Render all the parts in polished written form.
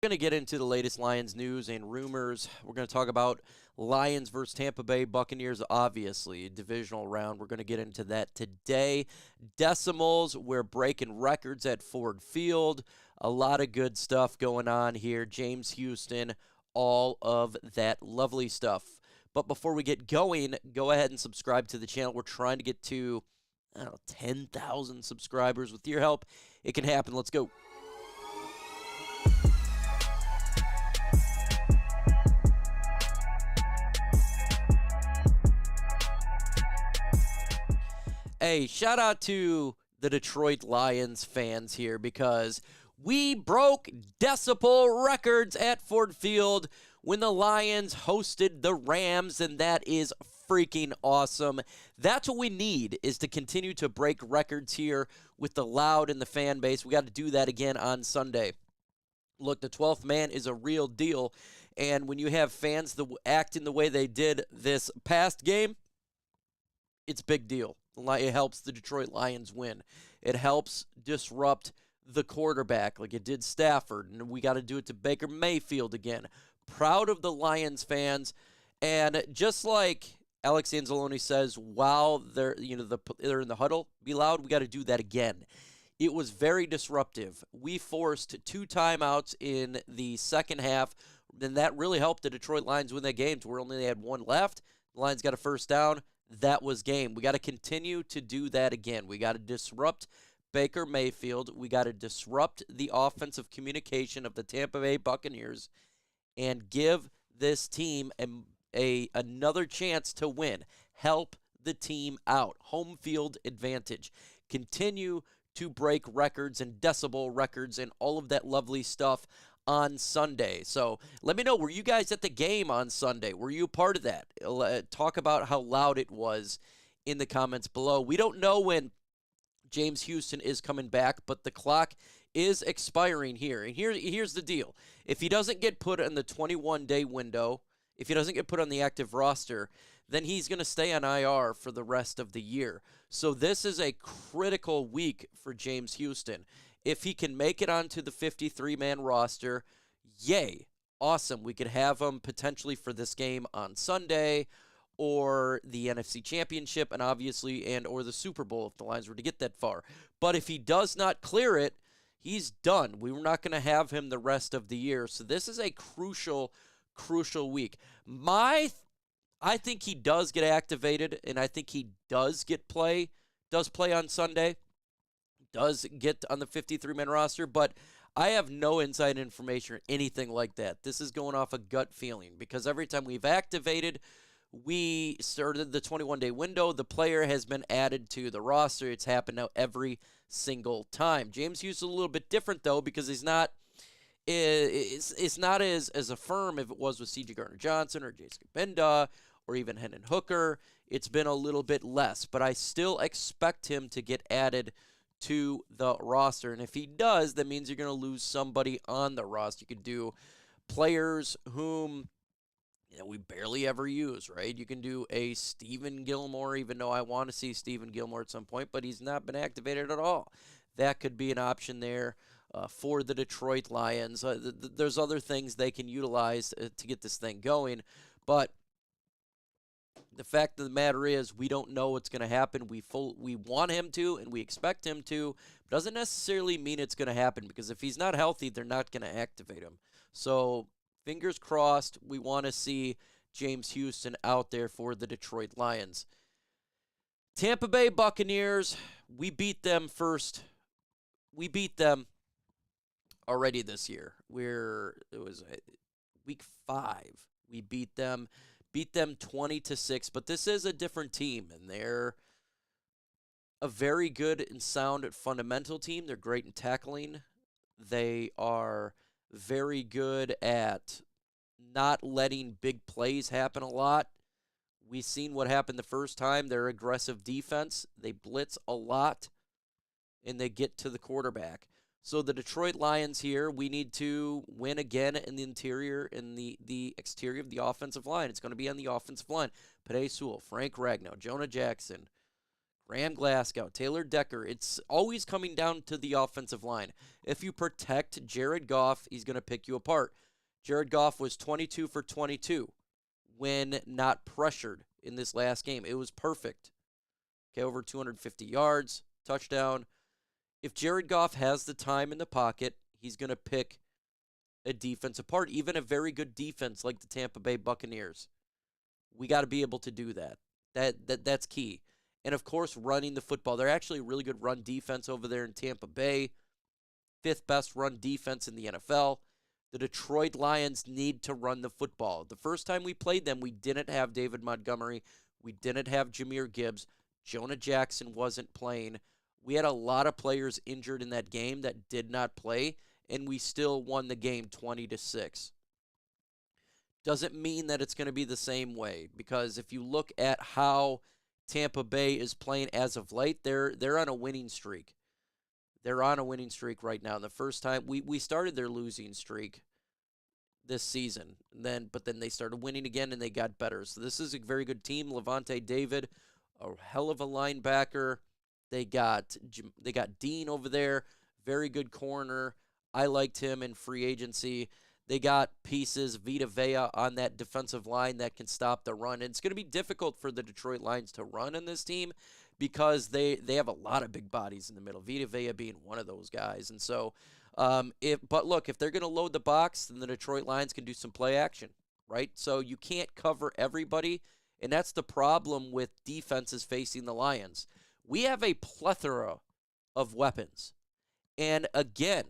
We're going to get into the latest Lions news and rumors. We're going to talk about Lions versus Tampa Bay Buccaneers, obviously, a divisional round. We're going to get into that today. Decimals, we're breaking records at Ford Field. A lot of good stuff going on here. James Houston, all of that lovely stuff. But before we get going, go ahead and subscribe to the channel. We're trying to get to, 10,000 subscribers. With your help, it can happen. Let's go. Hey, shout out to the Detroit Lions fans here because we broke decibel records at Ford Field when the Lions hosted the Rams, and that is freaking awesome. That's what we need, is to continue to break records here with the loud and the fan base. We got to do that again on Sunday. Look, the 12th man is a real deal, and when you have fans acting the way they did this past game, it's a big deal. It helps the Detroit Lions win. It helps disrupt the quarterback like it did Stafford, and we got to do it to Baker Mayfield again. Proud of the Lions fans, and just like Alex Anzalone says, while they're in the huddle, be loud. We got to do that again. It was very disruptive. We forced 2 timeouts in the second half, and that really helped the Detroit Lions win that game to where only they had 1 left. The Lions got a first down. That was game. We got to continue to do that again. We got to disrupt Baker Mayfield. We got to disrupt the offensive communication of the Tampa Bay Buccaneers and give this team another chance to win. Help the team out. Home field advantage. Continue to break records and decibel records and all of that lovely stuff on Sunday. So let me know, were you guys at the game on Sunday? Were you a part of that? Talk about how loud it was in the comments below. We don't know when James Houston is coming back, but the clock is expiring here. And here's the deal. If he doesn't get put in the 21-day window, if he doesn't get put on the active roster, then he's going to stay on IR for the rest of the year. So this is a critical week for James Houston. If he can make it onto the 53-man roster, yay, awesome. We could have him potentially for this game on Sunday or the NFC Championship and or the Super Bowl if the Lions were to get that far. But if he does not clear it, he's done. We were not going to have him the rest of the year. So this is a crucial week. I think he does get activated, and I think he does play on Sunday. Does get on the 53-man roster, but I have no inside information or anything like that. This is going off a gut feeling because every time we've activated, we started the 21-day window, the player has been added to the roster. It's happened now every single time. James Hughes is a little bit different, though, because it's not as affirm if it was with C.J. Gardner-Johnson or Jason Benda or even Hendon Hooker. It's been a little bit less, but I still expect him to get added to the roster. And if he does, that means you're going to lose somebody on the roster. You could do players whom we barely ever use, right? You can do a Stephen Gilmore, even though I want to see Stephen Gilmore at some point, but he's not been activated at all. That could be an option there for the Detroit Lions. There's other things they can utilize to get this thing going, but the fact of the matter is we don't know what's going to happen. We want him to, and we expect him to, but doesn't necessarily mean it's going to happen because if he's not healthy, they're not going to activate him. So fingers crossed, we want to see James Houston out there for the Detroit Lions. Tampa Bay Buccaneers, we beat them first. We beat them already this year. It was week 5. We beat them 20-6, but this is a different team, and they're a very good and sound fundamental team. They're great in tackling. They are very good at not letting big plays happen a lot. We've seen what happened the first time. Their aggressive defense, they blitz a lot, and they get to the quarterback. So the Detroit Lions here, we need to win again in the interior, in the exterior of the offensive line. It's going to be on the offensive line. Penei Sewell, Frank Ragnow, Jonah Jackson, Graham Glasgow, Taylor Decker. It's always coming down to the offensive line. If you protect Jared Goff, he's going to pick you apart. Jared Goff was 22 for 22 when not pressured in this last game. It was perfect. Okay, over 250 yards, touchdown. If Jared Goff has the time in the pocket, he's going to pick a defense apart, even a very good defense like the Tampa Bay Buccaneers. We got to be able to do that. That's key. And, of course, running the football. They're actually a really good run defense over there in Tampa Bay. 5th best run defense in the NFL. The Detroit Lions need to run the football. The first time we played them, we didn't have David Montgomery. We didn't have Jahmyr Gibbs. Jonah Jackson wasn't playing. We had a lot of players injured in that game that did not play, and we still won the game 20-6. Doesn't mean that it's going to be the same way, because if you look at how Tampa Bay is playing as of late, they're on a winning streak. They're on a winning streak right now. The first time we started their losing streak this season, but then they started winning again and they got better. So this is a very good team. Levante David, a hell of a linebacker. They got Dean over there, very good corner. I liked him in free agency. They got pieces, Vita Vea on that defensive line that can stop the run. And it's going to be difficult for the Detroit Lions to run in this team because they have a lot of big bodies in the middle, Vita Vea being one of those guys. And so, but look, if they're going to load the box, then the Detroit Lions can do some play action, right? So you can't cover everybody, and that's the problem with defenses facing the Lions. We have a plethora of weapons. And again,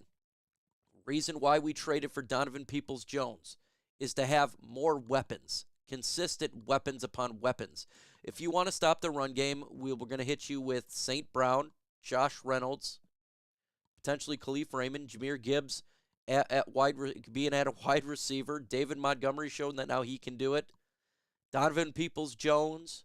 reason why we traded for Donovan Peoples-Jones is to have more weapons, consistent weapons upon weapons. If you want to stop the run game, we're going to hit you with St. Brown, Josh Reynolds, potentially Khalif Raymond, Jahmyr Gibbs being at a wide receiver. David Montgomery showing that now he can do it. Donovan Peoples-Jones,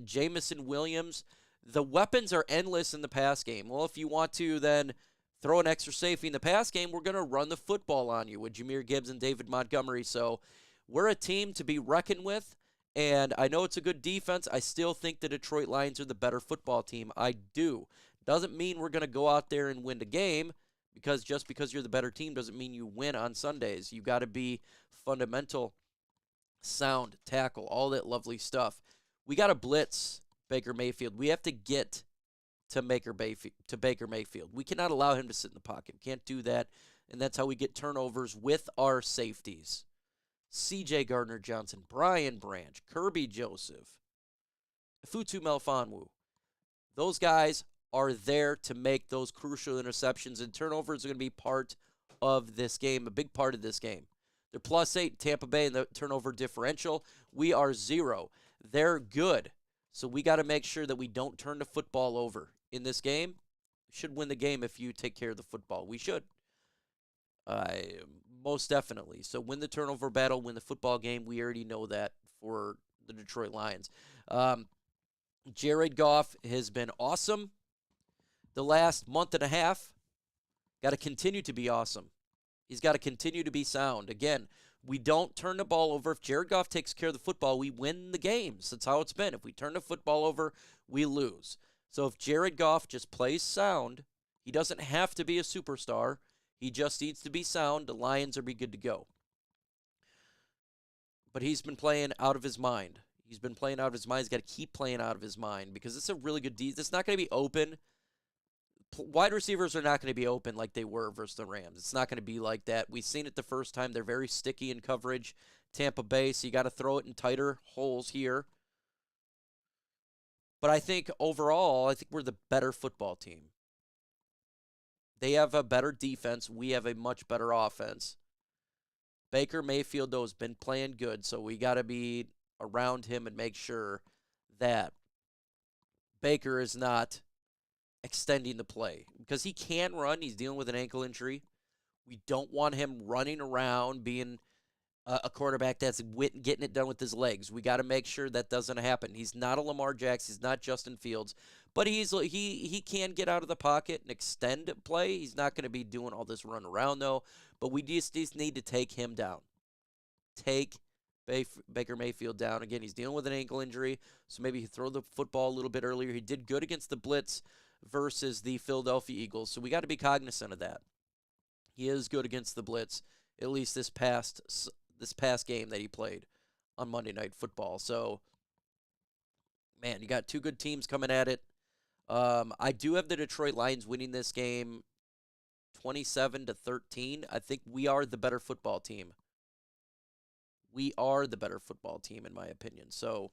Jamison Williams. The weapons are endless in the pass game. Well, if you want to then throw an extra safety in the pass game, we're going to run the football on you with Jahmyr Gibbs and David Montgomery. So we're a team to be reckoned with, and I know it's a good defense. I still think the Detroit Lions are the better football team. I do. Doesn't mean we're going to go out there and win the game, because just because you're the better team doesn't mean you win on Sundays. You got to be fundamental, sound, tackle, all that lovely stuff. We got to blitz Baker Mayfield. We have to get to Baker Mayfield. We cannot allow him to sit in the pocket. We can't do that, and that's how we get turnovers with our safeties. C.J. Gardner-Johnson, Brian Branch, Kirby Joseph, Futu Melifonwu. Those guys are there to make those crucial interceptions, and turnovers are going to be part of this game, a big part of this game. They're +8, Tampa Bay, in the turnover differential. We are 0. They're good. So we got to make sure that we don't turn the football over in this game. We should win the game if you take care of the football. We should. Most definitely. So win the turnover battle, win the football game. We already know that for the Detroit Lions. Jared Goff has been awesome the last month and a half. Got to continue to be awesome. He's got to continue to be sound. Again, we don't turn the ball over. If Jared Goff takes care of the football, we win the games. That's how it's been. If we turn the football over, we lose. So if Jared Goff just plays sound, he doesn't have to be a superstar. He just needs to be sound. The Lions will be good to go. But he's been playing out of his mind. He's been playing out of his mind. He's got to keep playing out of his mind, because it's a really good defense. It's not going to be open. Wide receivers are not going to be open like they were versus the Rams. It's not going to be like that. We've seen it the first time. They're very sticky in coverage, Tampa Bay, so you got to throw it in tighter holes here. But I think overall, I think we're the better football team. They have a better defense. We have a much better offense. Baker Mayfield, though, has been playing good, so we got to be around him and make sure that Baker is not extending the play, because he can run. He's dealing with an ankle injury. We don't want him running around being a quarterback that's getting it done with his legs. We got to make sure that doesn't happen. He's not a Lamar Jackson. He's not Justin Fields, but he can get out of the pocket and extend play. He's not going to be doing all this run around, though, but we just need to take him down. Take Baker Mayfield down. Again, he's dealing with an ankle injury, so maybe he throw the football a little bit earlier. He did good against the blitz versus the Philadelphia Eagles, so we got to be cognizant of that. He is good against the blitz, at least this past game that he played on Monday Night Football. So, man, you got two good teams coming at it. I do have the Detroit Lions winning this game 27-13. I think we are the better football team. We are the better football team, in my opinion. So,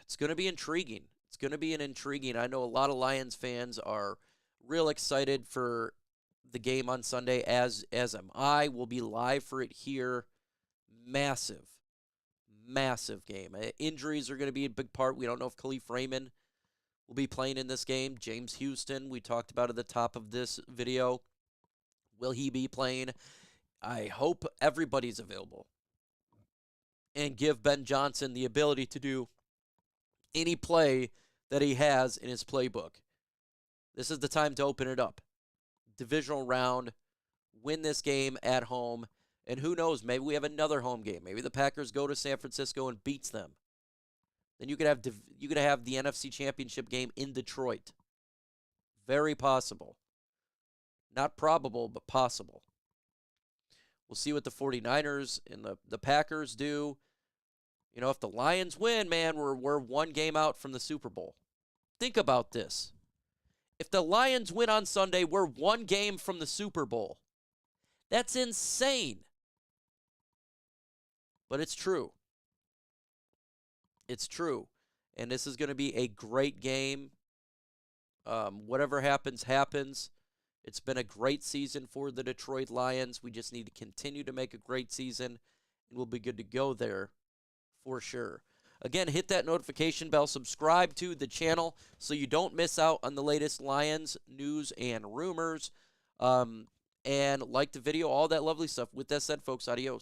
it's going to be intriguing. It's going to be an intriguing. I know a lot of Lions fans are real excited for the game on Sunday, as am I. We'll be live for it here. Massive game. Injuries are going to be a big part. We don't know if Khalif Raymond will be playing in this game. James Houston, we talked about at the top of this video. Will he be playing? I hope everybody's available and give Ben Johnson the ability to do any play that he has in his playbook. This is the time to open it up. Divisional round, win this game at home, and who knows, maybe we have another home game. Maybe the Packers go to San Francisco and beats them. Then you could have the NFC Championship game in Detroit. Very possible. Not probable, but possible. We'll see what the 49ers and the Packers do. You know, if the Lions win, man, we're one game out from the Super Bowl. Think about this. If the Lions win on Sunday, we're one game from the Super Bowl. That's insane. But it's true. It's true. And this is going to be a great game. Whatever happens, happens. It's been a great season for the Detroit Lions. We just need to continue to make a great season, and we'll be good to go there for sure. Again, hit that notification bell. Subscribe to the channel so you don't miss out on the latest Lions news and rumors. And like the video, all that lovely stuff. With that said, folks, adios.